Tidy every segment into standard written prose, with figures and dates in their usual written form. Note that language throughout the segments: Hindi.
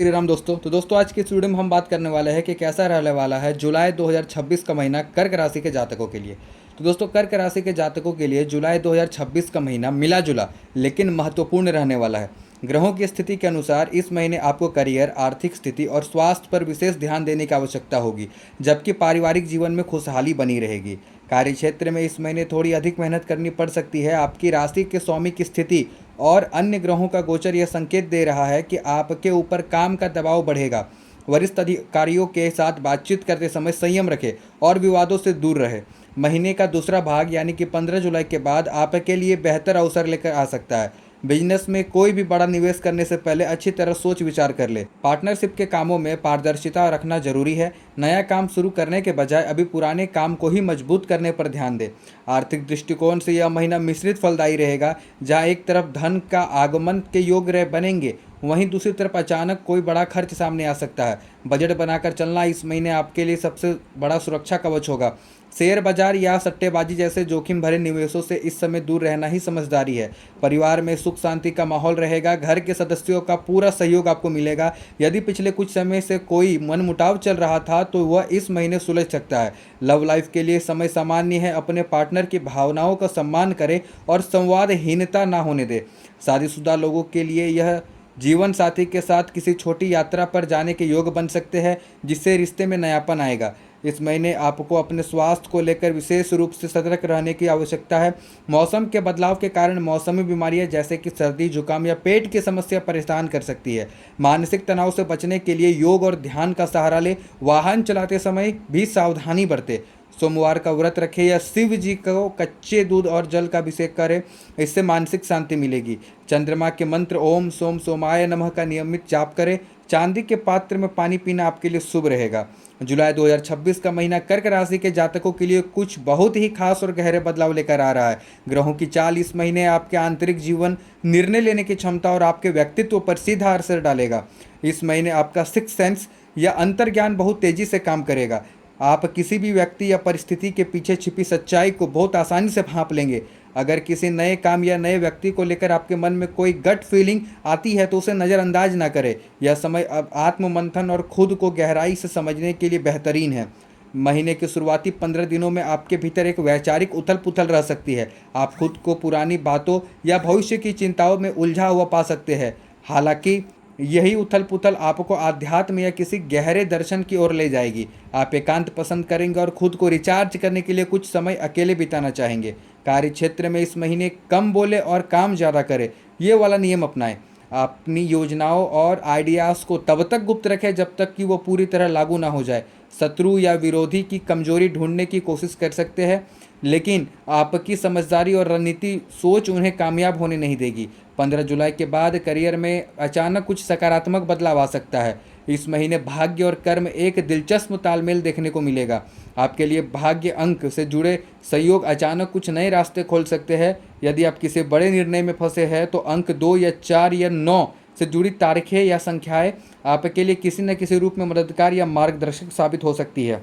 श्री राम दोस्तों। आज की इस वीडियो में हम बात करने वाले हैं कि कैसा रहने वाला है जुलाई 2026 का महीना कर्क राशि के जातकों के लिए। कर्क राशि के जातकों के लिए जुलाई 2026 का महीना मिला जुला लेकिन महत्वपूर्ण रहने वाला है। ग्रहों की स्थिति के अनुसार इस महीने आपको करियर, आर्थिक स्थिति और स्वास्थ्य पर विशेष ध्यान देने की आवश्यकता होगी, जबकि पारिवारिक जीवन में खुशहाली बनी रहेगी। कार्य क्षेत्र में इस महीने थोड़ी अधिक मेहनत करनी पड़ सकती है। आपकी राशि के स्वामी की स्थिति और अन्य ग्रहों का गोचर यह संकेत दे रहा है कि आपके ऊपर काम का दबाव बढ़ेगा। वरिष्ठ अधिकारियों के साथ बातचीत करते समय संयम रखें और विवादों से दूर रहे। महीने का दूसरा भाग यानी कि 15 जुलाई के बाद आपके लिए बेहतर अवसर लेकर आ सकता है। बिजनेस में कोई भी बड़ा निवेश करने से पहले अच्छी तरह सोच विचार कर ले। पार्टनरशिप के कामों में पारदर्शिता रखना जरूरी है। नया काम शुरू करने के बजाय अभी पुराने काम को ही मजबूत करने पर ध्यान दें। आर्थिक दृष्टिकोण से यह महीना मिश्रित फलदायी रहेगा, जहां एक तरफ धन का आगमन के योग्य बनेंगे, वहीं दूसरी तरफ अचानक कोई बड़ा खर्च सामने आ सकता है। बजट बनाकर चलना इस महीने आपके लिए सबसे बड़ा सुरक्षा कवच होगा। शेयर बाजार या सट्टेबाजी जैसे जोखिम भरे निवेशों से इस समय दूर रहना ही समझदारी है। परिवार में सुख शांति का माहौल रहेगा। घर के सदस्यों का पूरा सहयोग आपको मिलेगा। यदि पिछले कुछ समय से कोई मनमुटाव चल रहा था तो वह इस महीने सुलझ सकता है। लव लाइफ के लिए समय सामान्य है। अपने पार्टनर की भावनाओं का सम्मान करें और संवादहीनता ना होने दें। शादीशुदा लोगों के लिए यह जीवन साथी के साथ किसी छोटी यात्रा पर जाने के योग बन सकते हैं, जिससे रिश्ते में नयापन आएगा। इस महीने आपको अपने स्वास्थ्य को लेकर विशेष रूप से सतर्क रहने की आवश्यकता है। मौसम के बदलाव के कारण मौसमी बीमारियां जैसे कि सर्दी, जुकाम या पेट की समस्या परेशान कर सकती है। मानसिक तनाव से बचने के लिए योग और ध्यान का सहारा ले। वाहन चलाते समय भी सावधानी बरते। सोमवार का व्रत रखें या शिव जी को कच्चे दूध और जल का अभिषेक करें, इससे मानसिक शांति मिलेगी। चंद्रमा के मंत्र ओम सोम सोमाय नमः का नियमित जाप करें। चांदी के पात्र में पानी पीना आपके लिए शुभ रहेगा। जुलाई 2026 का महीना कर्क राशि के जातकों के लिए कुछ बहुत ही खास और गहरे बदलाव लेकर आ रहा है। ग्रहों की चाल इस महीने आपके आंतरिक जीवन, निर्णय लेने की क्षमता और आपके व्यक्तित्व पर सीधा असर डालेगा। इस महीने आपका सिक्स सेंस या अंतर्ज्ञान बहुत तेजी से काम करेगा। आप किसी भी व्यक्ति या परिस्थिति के पीछे छिपी सच्चाई को बहुत आसानी से भांप लेंगे। अगर किसी नए काम या नए व्यक्ति को लेकर आपके मन में कोई गट फीलिंग आती है तो उसे नज़रअंदाज ना करें। यह समय अब आत्ममंथन और खुद को गहराई से समझने के लिए बेहतरीन है। महीने के शुरुआती 15 दिनों में आपके भीतर एक वैचारिक उथल पुथल रह सकती है। आप खुद को पुरानी बातों या भविष्य की चिंताओं में उलझा हुआ पा सकते हैं। हालांकि यही उथल पुथल आपको आध्यात्म या किसी गहरे दर्शन की ओर ले जाएगी। आप एकांत पसंद करेंगे और खुद को रिचार्ज करने के लिए कुछ समय अकेले बिताना चाहेंगे। कार्य क्षेत्र में इस महीने कम बोले और काम ज़्यादा करें, ये वाला नियम अपनाएं। अपनी योजनाओं और आइडियाज़ को तब तक गुप्त रखें जब तक कि वो पूरी तरह लागू ना हो जाए। शत्रु या विरोधी की कमजोरी ढूंढने की कोशिश कर सकते हैं, लेकिन आपकी समझदारी और रणनीति सोच उन्हें कामयाब होने नहीं देगी। 15 जुलाई के बाद करियर में अचानक कुछ सकारात्मक बदलाव आ सकता है। इस महीने भाग्य और कर्म एक दिलचस्प तालमेल देखने को मिलेगा। आपके लिए भाग्य अंक से जुड़े सहयोग अचानक कुछ नए रास्ते खोल सकते हैं। यदि आप किसी बड़े निर्णय में फंसे हैं तो अंक 2 या 4 या 9 से जुड़ी तारीखें या संख्याएं आपके लिए किसी न किसी रूप में मददगार या मार्गदर्शक साबित हो सकती है।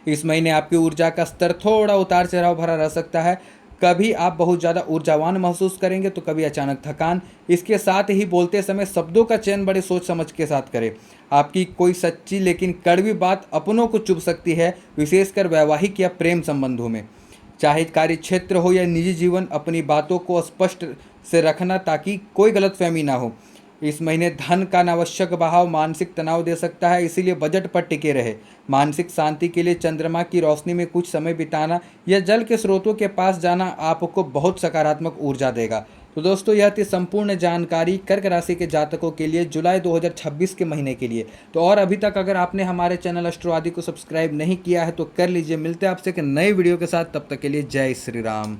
इस महीने आपकी ऊर्जा का स्तर थोड़ा उतार चढ़ाव भरा रह सकता है। कभी आप बहुत ज़्यादा ऊर्जावान महसूस करेंगे तो कभी अचानक थकान। इसके साथ ही बोलते समय शब्दों का चयन बड़े सोच समझ के साथ करें। आपकी कोई सच्ची लेकिन कड़वी बात अपनों को चुभ सकती है, विशेषकर वैवाहिक या प्रेम संबंधों में। चाहे कार्य क्षेत्र हो या निजी जीवन, अपनी बातों को स्पष्ट से रखना ताकि कोई गलतफहमी ना हो। इस महीने धन का अनावश्यक बहाव मानसिक तनाव दे सकता है, इसीलिए बजट पर टिके रहे। मानसिक शांति के लिए चंद्रमा की रोशनी में कुछ समय बिताना या जल के स्रोतों के पास जाना आपको बहुत सकारात्मक ऊर्जा देगा। तो दोस्तों, यह थी संपूर्ण जानकारी कर्क राशि के जातकों के लिए जुलाई 2026 के महीने के लिए। तो और अभी तक अगर आपने हमारे चैनल एस्ट्रो आदि को सब्सक्राइब नहीं किया है तो कर लीजिए। मिलते हैं आपसे एक नए वीडियो के साथ, तब तक के लिए जय श्री राम।